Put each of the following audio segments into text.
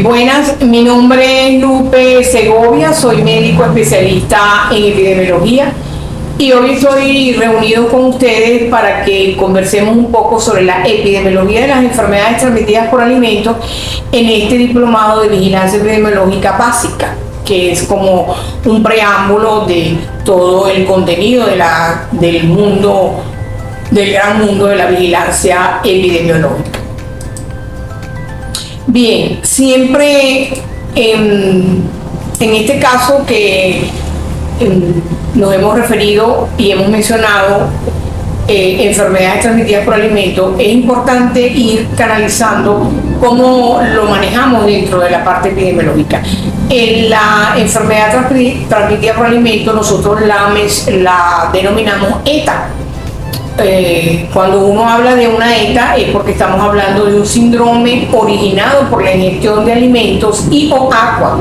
Buenas, mi nombre es Lupe Segovia, soy médico especialista en epidemiología y hoy estoy reunido con ustedes para que conversemos un poco sobre la epidemiología de las enfermedades transmitidas por alimentos en este diplomado de vigilancia epidemiológica básica, que es como un preámbulo de todo el contenido del gran mundo de la vigilancia epidemiológica. Bien, siempre en este caso que nos hemos referido y hemos mencionado enfermedades transmitidas por alimentos, es importante ir canalizando cómo lo manejamos dentro de la parte epidemiológica. En la enfermedad transmitida por alimentos nosotros la denominamos ETA. Cuando uno habla de una ETA es porque estamos hablando de un síndrome originado por la ingestión de alimentos y o agua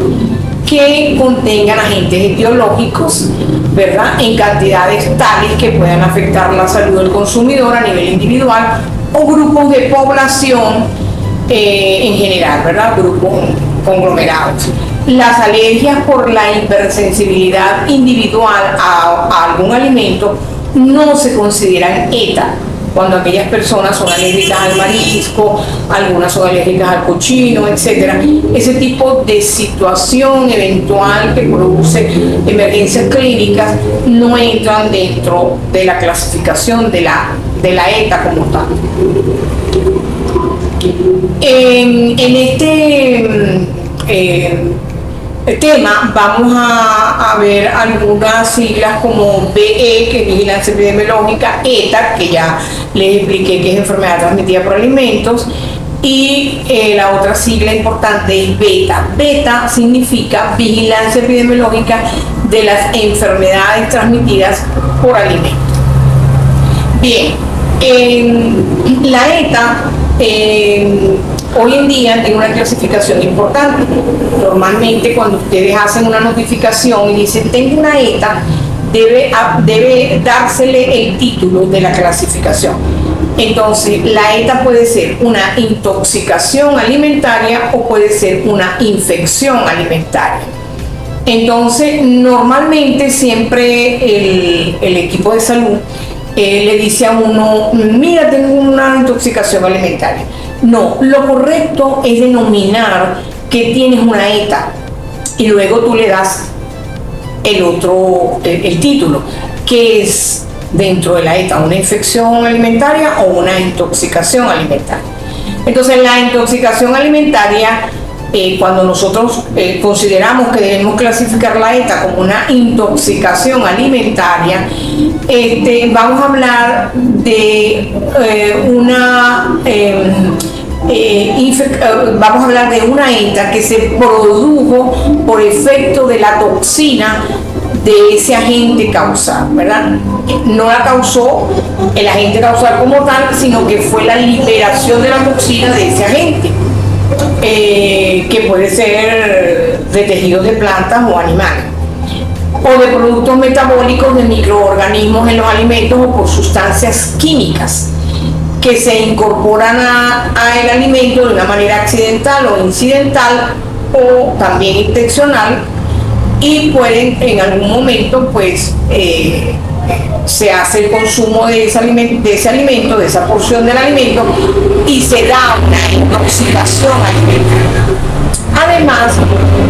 que contengan agentes etiológicos, ¿verdad?, en cantidades tales que puedan afectar la salud del consumidor a nivel individual o grupos de población en general, ¿verdad?, grupos conglomerados. Las alergias por la hipersensibilidad individual a algún alimento no se consideran ETA, cuando aquellas personas son alérgicas al marisco, algunas son alérgicas al cochino, etc. Ese tipo de situación eventual que produce emergencias clínicas no entran dentro de la clasificación de la ETA como tal. En este tema vamos a ver algunas siglas como BE, que es vigilancia epidemiológica, ETA, que ya les expliqué que es enfermedad transmitida por alimentos, y la otra sigla importante es BETA. BETA significa vigilancia epidemiológica de las enfermedades transmitidas por alimentos. Bien, la ETA hoy en día tiene una clasificación importante. Normalmente cuando ustedes hacen una notificación y dicen tengo una ETA, debe dársele el título de la clasificación. Entonces la ETA puede ser una intoxicación alimentaria o puede ser una infección alimentaria. Entonces normalmente siempre el equipo de salud le dice a uno, mira, tengo una intoxicación alimentaria. No, lo correcto es denominar que tienes una ETA y luego tú le das el título, que es dentro de la ETA una infección alimentaria o una intoxicación alimentaria. Entonces la intoxicación alimentaria, cuando nosotros consideramos que debemos clasificar la ETA como una intoxicación alimentaria, vamos a hablar de vamos a hablar de una ETA que se produjo por efecto de la toxina de ese agente causal, ¿verdad? No la causó el agente causal como tal, sino que fue la liberación de la toxina de ese agente, que puede ser de tejidos de plantas o animales, o de productos metabólicos de microorganismos en los alimentos o por sustancias químicas que se incorporan al alimento de una manera accidental o incidental o también intencional y pueden en algún momento pues se hace el consumo de ese alimento, de esa porción del alimento y se da una intoxicación alimentaria. Además,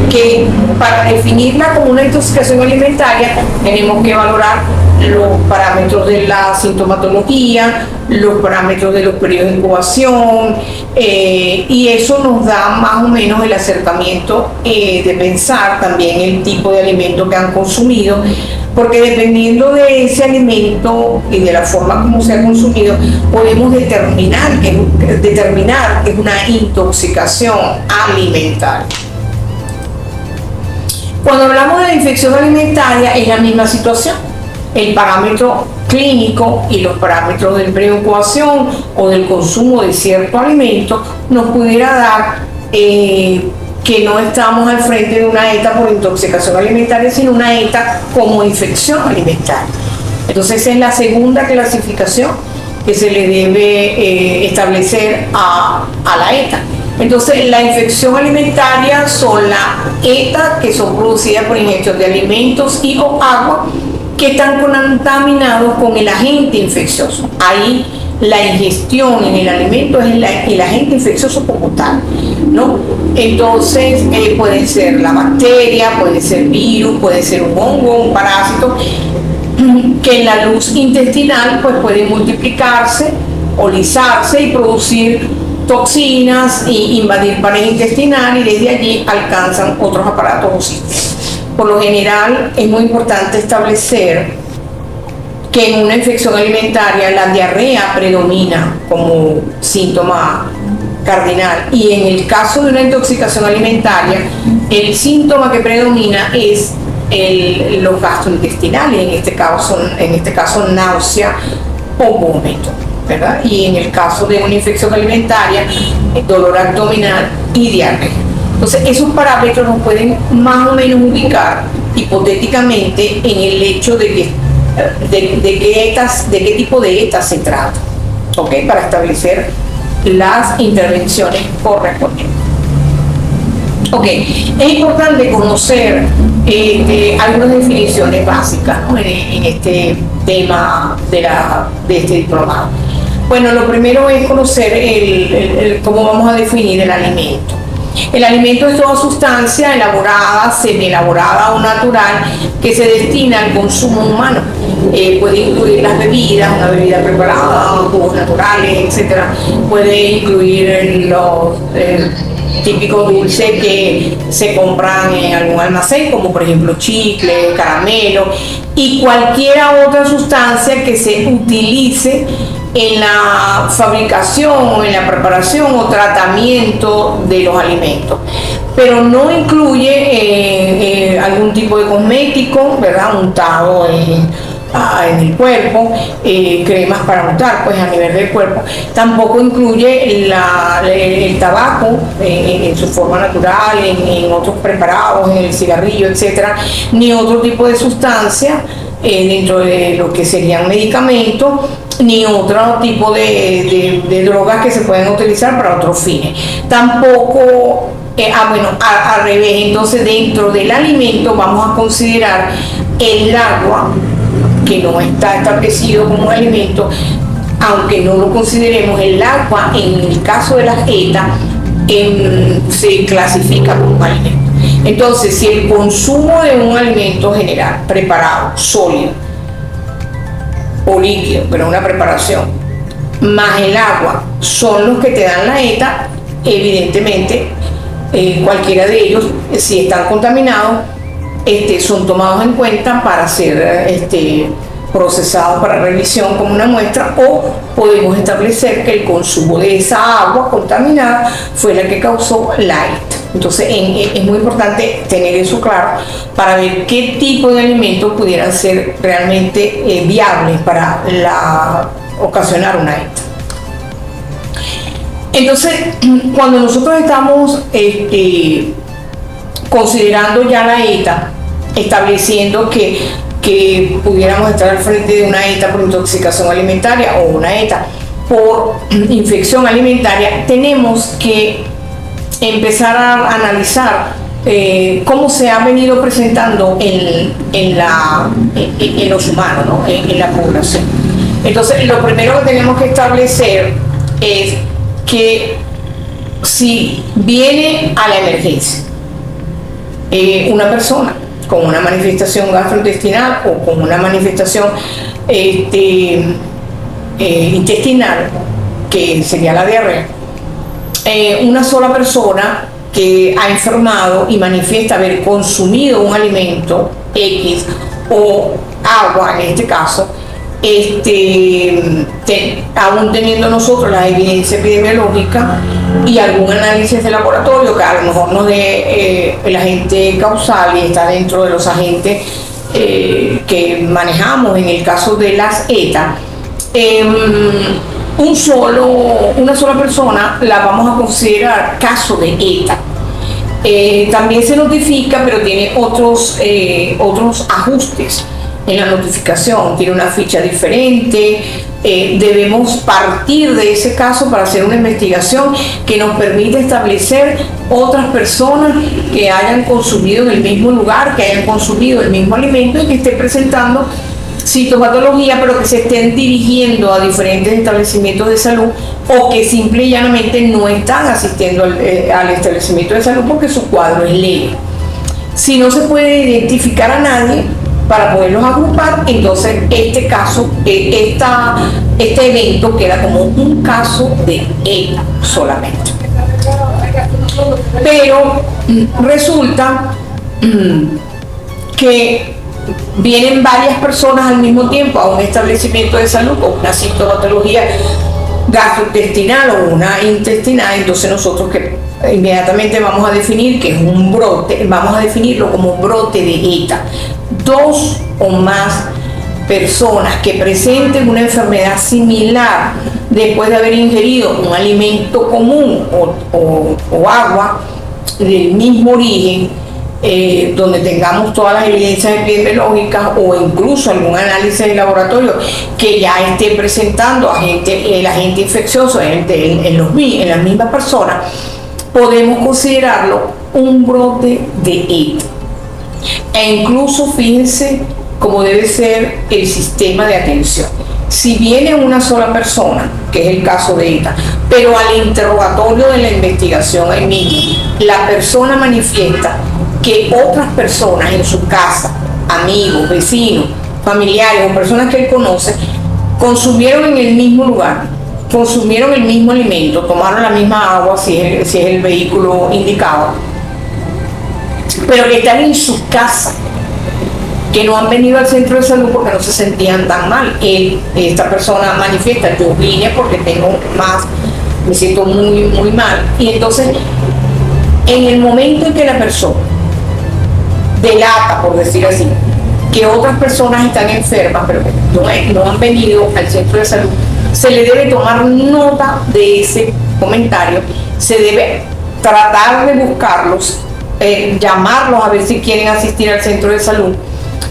que para definirla como una intoxicación alimentaria tenemos que valorar los parámetros de la sintomatología, los parámetros de los periodos de incubación, y eso nos da más o menos el acercamiento de pensar también el tipo de alimento que han consumido, porque dependiendo de ese alimento y de la forma como se ha consumido, podemos determinar que es una intoxicación alimentaria. Cuando hablamos de la infección alimentaria es la misma situación. El parámetro clínico y los parámetros del periodo de incubación o del consumo de cierto alimento nos pudiera dar que no estamos al frente de una ETA por intoxicación alimentaria, sino una ETA como infección alimentaria. Entonces esa es la segunda clasificación que se le debe establecer a la ETA. Entonces, la infección alimentaria son las ETA que son producidas por ingestión de alimentos y o agua que están contaminados con el agente infeccioso. Ahí la ingestión en el alimento es el agente infeccioso como tal, ¿no? Entonces, puede ser la bacteria, puede ser virus, puede ser un hongo, un parásito, que en la luz intestinal pues pueden multiplicarse o lisarse y producir toxinas y invadir pared intestinal y desde allí alcanzan otros aparatos o sistemas. Por lo general es muy importante establecer que en una infección alimentaria la diarrea predomina como síntoma cardinal y en el caso de una intoxicación alimentaria el síntoma que predomina es los gastrointestinales, en este caso náusea o vómito, ¿verdad? Y en el caso de una infección alimentaria, dolor abdominal y diarrea. Entonces, esos parámetros nos pueden más o menos ubicar hipotéticamente en el hecho de qué tipo de ETA se trata, ¿ok? Para establecer las intervenciones correspondientes. Ok, es importante conocer algunas definiciones básicas, ¿no? en este tema de este diplomado. Bueno, lo primero es conocer cómo vamos a definir el alimento. El alimento es toda sustancia elaborada, semi-elaborada o natural que se destina al consumo humano. Puede incluir las bebidas, una bebida preparada, jugos naturales, etc. Puede incluir los típicos dulces que se compran en algún almacén, como por ejemplo chicle, caramelo y cualquier otra sustancia que se utilice en la fabricación, en la preparación o tratamiento de los alimentos, pero no incluye algún tipo de cosmético, ¿verdad? Untado en el cuerpo, cremas para untar pues a nivel del cuerpo. Tampoco incluye el tabaco en su forma natural, en otros preparados, en el cigarrillo, etcétera, ni otro tipo de sustancia dentro de lo que serían medicamentos, ni otro tipo de drogas que se pueden utilizar para otros fines. Tampoco, al revés, entonces dentro del alimento vamos a considerar el agua, que no está establecido como un alimento, aunque no lo consideremos, el agua en el caso de las ETA se clasifica como un alimento. Entonces, si el consumo de un alimento general, preparado, sólido o líquido, pero una preparación, más el agua, son los que te dan la ETA, evidentemente, cualquiera de ellos, si están contaminados, son tomados en cuenta para ser procesados para revisión como una muestra, o podemos establecer que el consumo de esa agua contaminada fue la que causó la ETA. Entonces es muy importante tener eso claro para ver qué tipo de alimentos pudieran ser realmente viables para ocasionar una ETA. Entonces, cuando nosotros estamos considerando ya la ETA, estableciendo que pudiéramos estar al frente de una ETA por intoxicación alimentaria o una ETA por infección alimentaria, tenemos que empezar a analizar cómo se ha venido presentando en los humanos, ¿no? en la población. Entonces, lo primero que tenemos que establecer es que si viene a la emergencia una persona con una manifestación gastrointestinal o con una manifestación intestinal, que sería la diarrea, una sola persona que ha enfermado y manifiesta haber consumido un alimento X o agua en este caso, aún teniendo nosotros la evidencia epidemiológica y algún análisis de laboratorio que a lo mejor nos dé el agente causal y está dentro de los agentes que manejamos en el caso de las ETA, una sola persona la vamos a considerar caso de ETA. También se notifica, pero tiene otros ajustes. en la notificación, tiene una ficha diferente. Debemos partir de ese caso para hacer una investigación que nos permita establecer otras personas que hayan consumido en el mismo lugar, que hayan consumido el mismo alimento y que estén presentando sintomatología, pero que se estén dirigiendo a diferentes establecimientos de salud o que simple y llanamente no están asistiendo al establecimiento de salud porque su cuadro es leve. Si no se puede identificar a nadie para poderlos agrupar, entonces este caso, este evento queda como un caso de ETA solamente. Pero resulta que vienen varias personas al mismo tiempo a un establecimiento de salud con una sintomatología gastrointestinal o una intestinal, entonces nosotros que inmediatamente vamos a definir que es un brote, vamos a definirlo como un brote de ETA. 2 o más personas que presenten una enfermedad similar después de haber ingerido un alimento común o agua del mismo origen, donde tengamos todas las evidencias epidemiológicas o incluso algún análisis de laboratorio que ya esté presentando el agente infeccioso en las mismas personas, podemos considerarlo un brote de ETA. E incluso fíjense cómo debe ser el sistema de atención. Si viene una sola persona, que es el caso de ETA, pero al interrogatorio de la investigación ahí mismo, la persona manifiesta que otras personas en su casa, amigos, vecinos, familiares o personas que él conoce, consumieron en el mismo lugar, consumieron el mismo alimento, tomaron la misma agua si es el vehículo indicado, pero que están en su casa, que no han venido al centro de salud porque no se sentían tan mal. Esta persona manifiesta: yo vine porque me siento muy, muy mal. Y entonces, en el momento en que la persona delata, por decir así, que otras personas están enfermas, pero que no han venido al centro de salud, se le debe tomar nota de ese comentario, se debe tratar de buscarlos, llamarlos a ver si quieren asistir al centro de salud,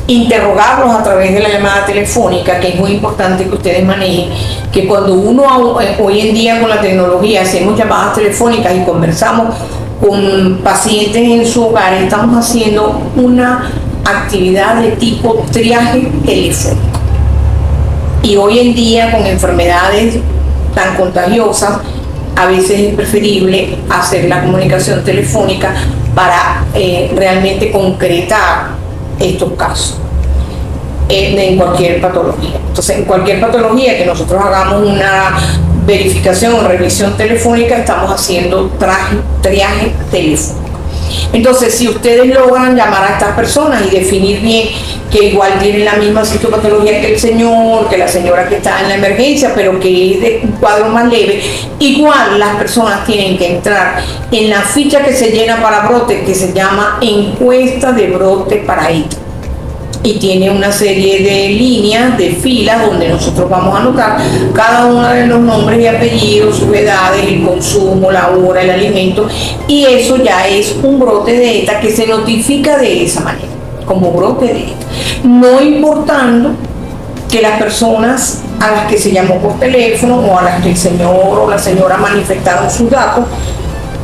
interrogarlos a través de la llamada telefónica, que es muy importante que ustedes manejen, que cuando uno hoy en día con la tecnología hacemos llamadas telefónicas y conversamos con pacientes en su hogar, estamos haciendo una actividad de tipo triaje telefónico. Y hoy en día con enfermedades tan contagiosas, a veces es preferible hacer la comunicación telefónica para realmente concretar estos casos en cualquier patología. Entonces, en cualquier patología que nosotros hagamos una verificación o revisión telefónica, estamos haciendo triaje telefónico. Entonces, si ustedes logran llamar a estas personas y definir bien que igual tienen la misma sintomatología que el señor, que la señora que está en la emergencia, pero que es de un cuadro más leve, igual las personas tienen que entrar en la ficha que se llena para brote, que se llama encuesta de brote para ETA. Y tiene una serie de líneas, de filas, donde nosotros vamos a anotar cada uno de los nombres y apellidos, sus edades, el consumo, la hora, el alimento, y eso ya es un brote de ETA que se notifica de esa manera, como brote de ETA. No importando que las personas a las que se llamó por teléfono o a las que el señor o la señora manifestaron sus datos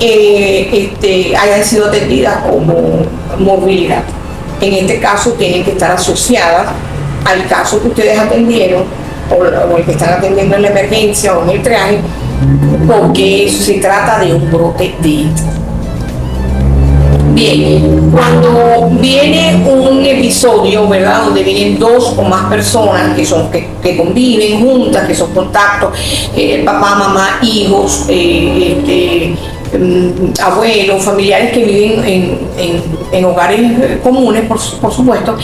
hayan sido atendidas como movilidad. En este caso tienen que estar asociadas al caso que ustedes atendieron o el que están atendiendo en la emergencia o en el triaje, porque se trata de un brote de ETA. Bien, cuando viene un episodio, ¿verdad?, donde vienen 2 o más personas que conviven juntas, que son contactos, papá, mamá, hijos, abuelos, familiares que viven en hogares comunes, por supuesto,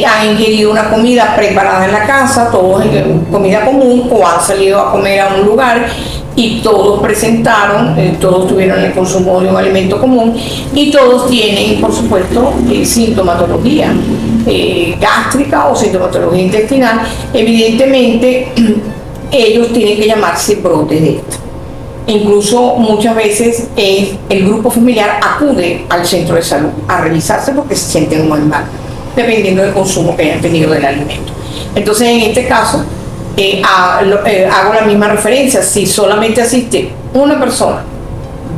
han ingerido una comida preparada en la casa, todos comida común, o han salido a comer a un lugar y todos presentaron, todos tuvieron el consumo de un alimento común y todos tienen, por supuesto, sintomatología gástrica o sintomatología intestinal. Evidentemente, ellos tienen que llamarse brote de ETA. Incluso muchas veces el grupo familiar acude al centro de salud a revisarse porque se sienten muy mal. dependiendo del consumo que hayan tenido del alimento. Entonces, en este caso, hago la misma referencia. Si solamente asiste una persona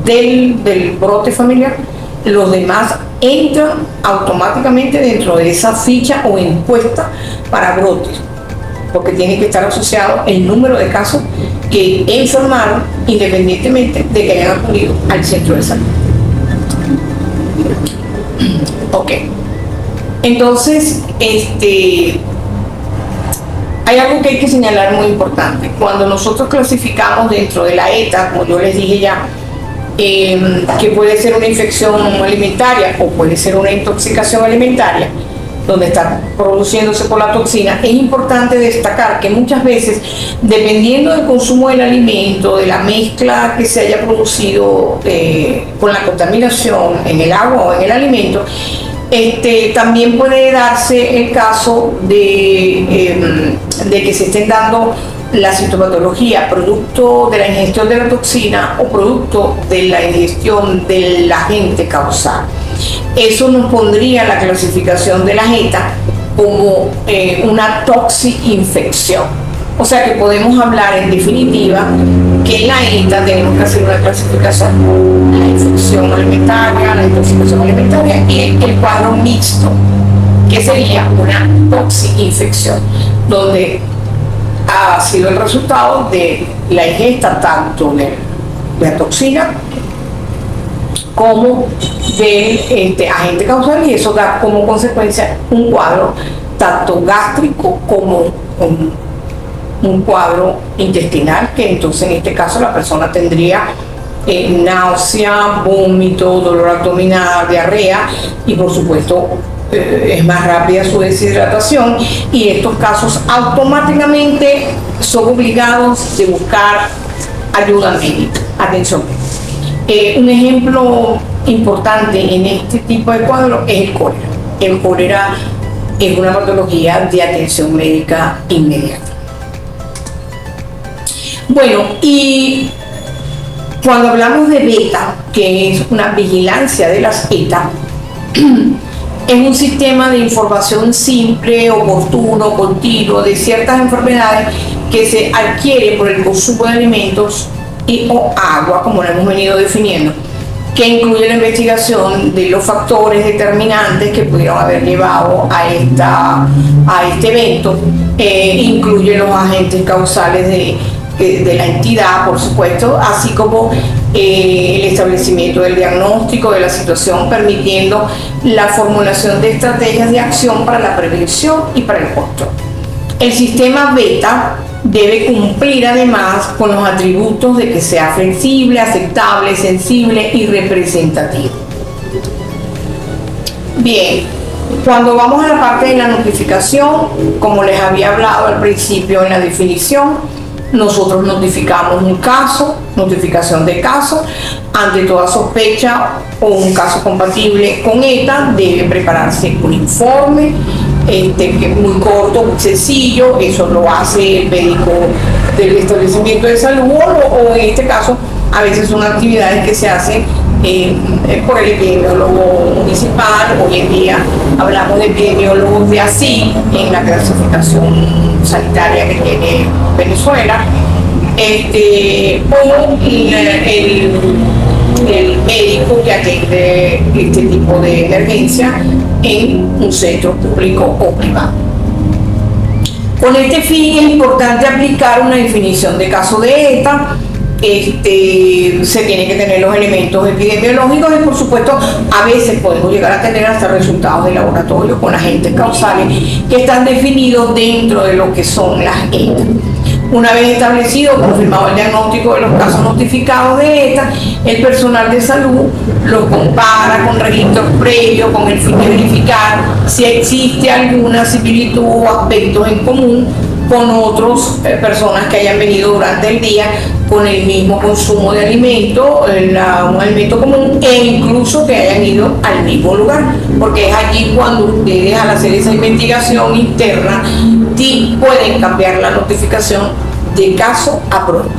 del brote familiar, los demás entran automáticamente dentro de esa ficha o encuesta para brotes, porque tiene que estar asociado el número de casos que informaron, independientemente de que hayan acudido al centro de salud. Ok. Entonces, hay algo que hay que señalar muy importante. Cuando nosotros clasificamos dentro de la ETA, como yo les dije ya, que puede ser una infección alimentaria o puede ser una intoxicación alimentaria, donde está produciéndose por la toxina, es importante destacar que muchas veces, dependiendo del consumo del alimento, de la mezcla que se haya producido con la contaminación en el agua o en el alimento, también puede darse el caso de que se estén dando la sintomatología producto de la ingestión de la toxina o producto de la ingestión del agente causal. Eso nos pondría la clasificación de la ETA como una toxi-infección. O sea que podemos hablar en definitiva que en la ETA tenemos que hacer una clasificación: la infección alimentaria, la intoxicación alimentaria y el cuadro mixto, que sería una toxi-infección, donde ha sido el resultado de la ingesta tanto de la toxina como del agente causal, y eso da como consecuencia un cuadro tanto gástrico como un cuadro intestinal, que entonces en este caso la persona tendría náusea, vómito, dolor abdominal, diarrea y por supuesto es más rápida su deshidratación, y estos casos automáticamente son obligados de buscar ayuda médica, atención médica. Un ejemplo importante en este tipo de cuadro es el cólera. El cólera es una patología de atención médica inmediata. Bueno, y cuando hablamos de beta, que es una vigilancia de las ETA, es un sistema de información simple, oportuno, continuo de ciertas enfermedades que se adquiere por el consumo de alimentos o agua, como lo hemos venido definiendo, que incluye la investigación de los factores determinantes que pudieron haber llevado a este evento, incluye los agentes causales de la entidad, por supuesto, así como el establecimiento del diagnóstico de la situación, permitiendo la formulación de estrategias de acción para la prevención y para el control. El sistema beta debe cumplir además con los atributos de que sea flexible, aceptable, sensible y representativo. Bien, cuando vamos a la parte de la notificación, como les había hablado al principio en la definición, nosotros notificamos un caso, notificación de caso. Ante toda sospecha o un caso compatible con ETA, debe prepararse un informe, que es muy corto, muy sencillo. Eso lo hace el médico del establecimiento de salud o en este caso a veces son actividades que se hacen por el epidemiólogo municipal. Hoy en día hablamos de epidemiólogos de ASIC en la clasificación sanitaria que tiene Venezuela, o el médico que atiende este tipo de emergencia en un centro público o privado. Con este fin es importante aplicar una definición de caso de ETA. Se tienen que tener los elementos epidemiológicos y por supuesto a veces podemos llegar a tener hasta resultados de laboratorio con agentes causales que están definidos dentro de lo que son las ETA. Una vez establecido, confirmado el diagnóstico de los casos notificados de ETA, el personal de salud los compara con registros previos con el fin de verificar si existe alguna similitud o aspectos en común con otras personas que hayan venido durante el día con el mismo consumo de alimento, un alimento común, e incluso que hayan ido al mismo lugar, porque es allí cuando ustedes, al hacer esa investigación interna, pueden cambiar la notificación de caso a pronto,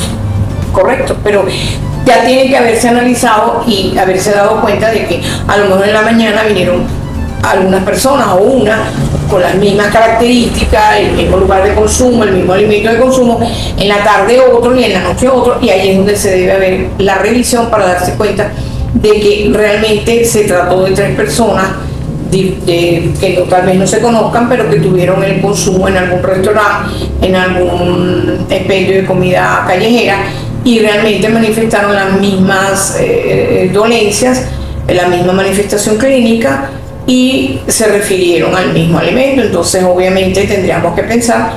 correcto, pero ya tiene que haberse analizado y haberse dado cuenta de que a lo mejor en la mañana vinieron algunas personas o una con las mismas características, el mismo lugar de consumo, el mismo alimento de consumo, en la tarde otro y en la noche otro, y ahí es donde se debe haber la revisión para darse cuenta de que realmente se trató de 3 personas que tal vez no se conozcan, pero que tuvieron el consumo en algún restaurante, en algún expendio de comida callejera, y realmente manifestaron las mismas dolencias, la misma manifestación clínica, y se refirieron al mismo alimento. Entonces obviamente tendríamos que pensar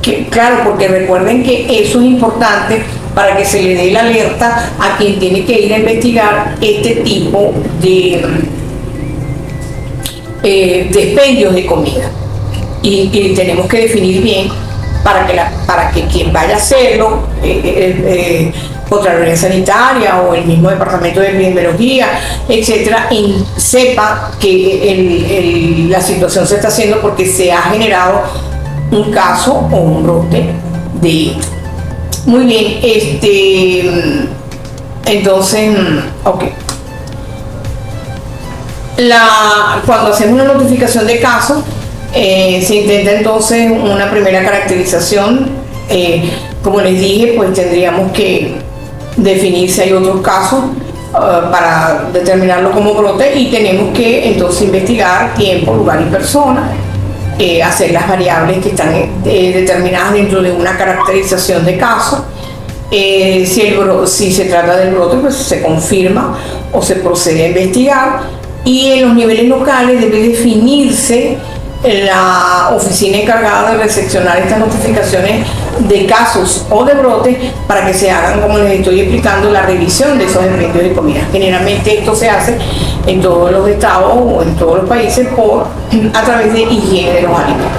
que, claro, porque recuerden que eso es importante para que se le dé la alerta a quien tiene que ir a investigar este tipo de expendios de comida, y tenemos que definir bien para que quien vaya a hacerlo, Contraloría Sanitaria o el mismo Departamento de Epidemiología, etcétera, sepa que la situación se está haciendo porque se ha generado un caso o un brote de esto. Muy bien, entonces, ok. Cuando hacemos una notificación de caso, se intenta entonces una primera caracterización. Como les dije, pues tendríamos que definir si hay otros casos para determinarlo como brote, y tenemos que entonces investigar tiempo, lugar y persona, hacer las variables que están determinadas dentro de una caracterización de caso. Si se trata del brote, pues se confirma o se procede a investigar. Y en los niveles locales debe definirse la oficina encargada de recepcionar estas notificaciones de casos o de brotes para que se hagan, como les estoy explicando, la revisión de esos expendios de comida. Generalmente esto se hace en todos los estados o en todos los países a través de higiene de los alimentos.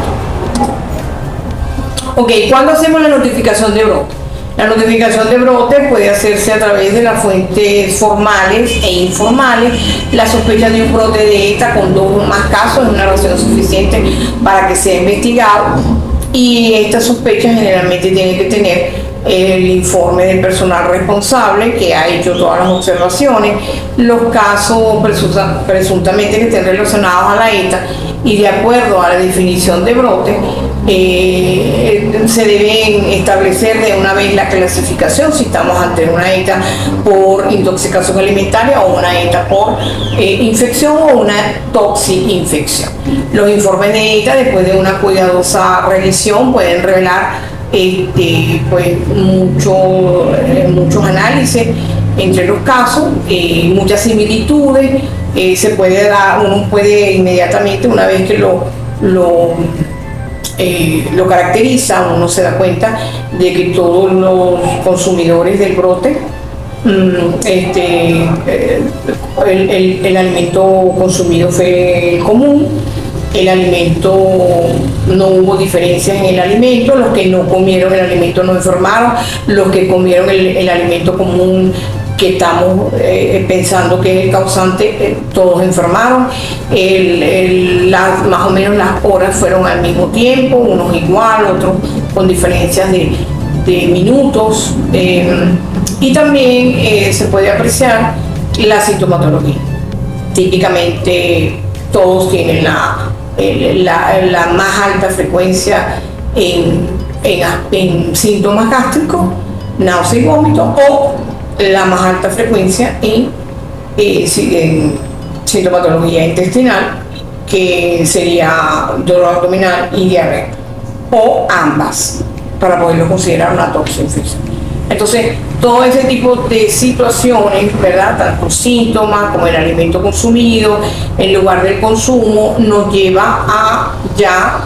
Ok, ¿cuándo hacemos la notificación de brote? La notificación de brote puede hacerse a través de las fuentes formales e informales. La sospecha de un brote de ETA con 2 o más casos es una razón suficiente para que sea investigado, y esta sospecha generalmente tiene que tener el informe del personal responsable que ha hecho todas las observaciones, los casos presuntamente que estén relacionados a la ETA, y de acuerdo a la definición de brote, se deben establecer de una vez la clasificación, si estamos ante una ETA por intoxicación alimentaria o una ETA por infección o una toxi-infección. Los informes de ETA, después de una cuidadosa revisión, pueden revelar pues muchos análisis entre los casos, muchas similitudes. Uno puede inmediatamente, una vez que lo caracteriza, uno se da cuenta de que todos los consumidores del brote, el alimento consumido fue el común, el alimento, no hubo diferencias en el alimento, los que no comieron el alimento no enfermaron, los que comieron el alimento común que estamos pensando que es el causante, todos enfermaron. Más o menos las horas fueron al mismo tiempo, unos igual, otros con diferencias de minutos, y también se puede apreciar la sintomatología. Típicamente todos tienen la más alta frecuencia en síntomas gástricos, náusea y vómito, o la más alta frecuencia en sintomatología intestinal, que sería dolor abdominal y diarrea, o ambas, para poderlo considerar una toxinfección. Entonces, todo ese tipo de situaciones, ¿verdad?, tanto síntomas como el alimento consumido, el lugar del consumo, nos lleva a ya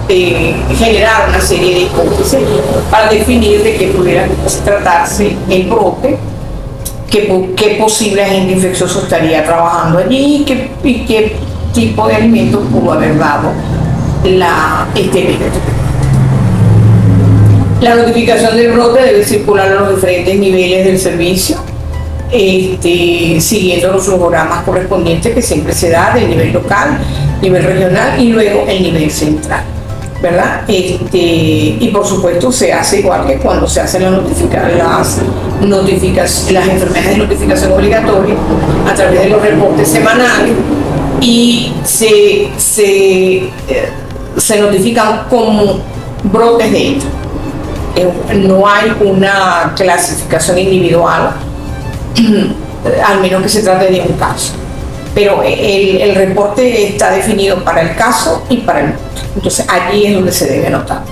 generar una serie de hipótesis para definir de qué pudiera tratarse el brote, qué posible agente infeccioso estaría trabajando allí, y qué tipo de alimentos pudo haber dado este virus. La notificación del brote debe circular a los diferentes niveles del servicio, siguiendo los flujogramas correspondientes que siempre se da del nivel local, nivel regional y luego el nivel central, ¿verdad? Y por supuesto se hace igual que cuando se hacen las enfermedades de notificación obligatoria a través de los reportes semanales, y se notifican como brotes de ETA. No hay una clasificación individual, al menos que se trate de un caso. Pero el reporte está definido para el caso y para el brote. Entonces allí es donde se debe anotar.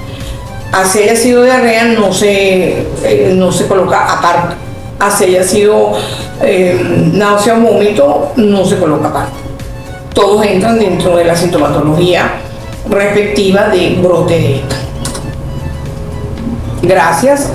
Así haya sido diarrea, no se coloca aparte. Así haya sido náusea o vómito, no se coloca aparte. Todos entran dentro de la sintomatología respectiva de brote de ETA. Gracias.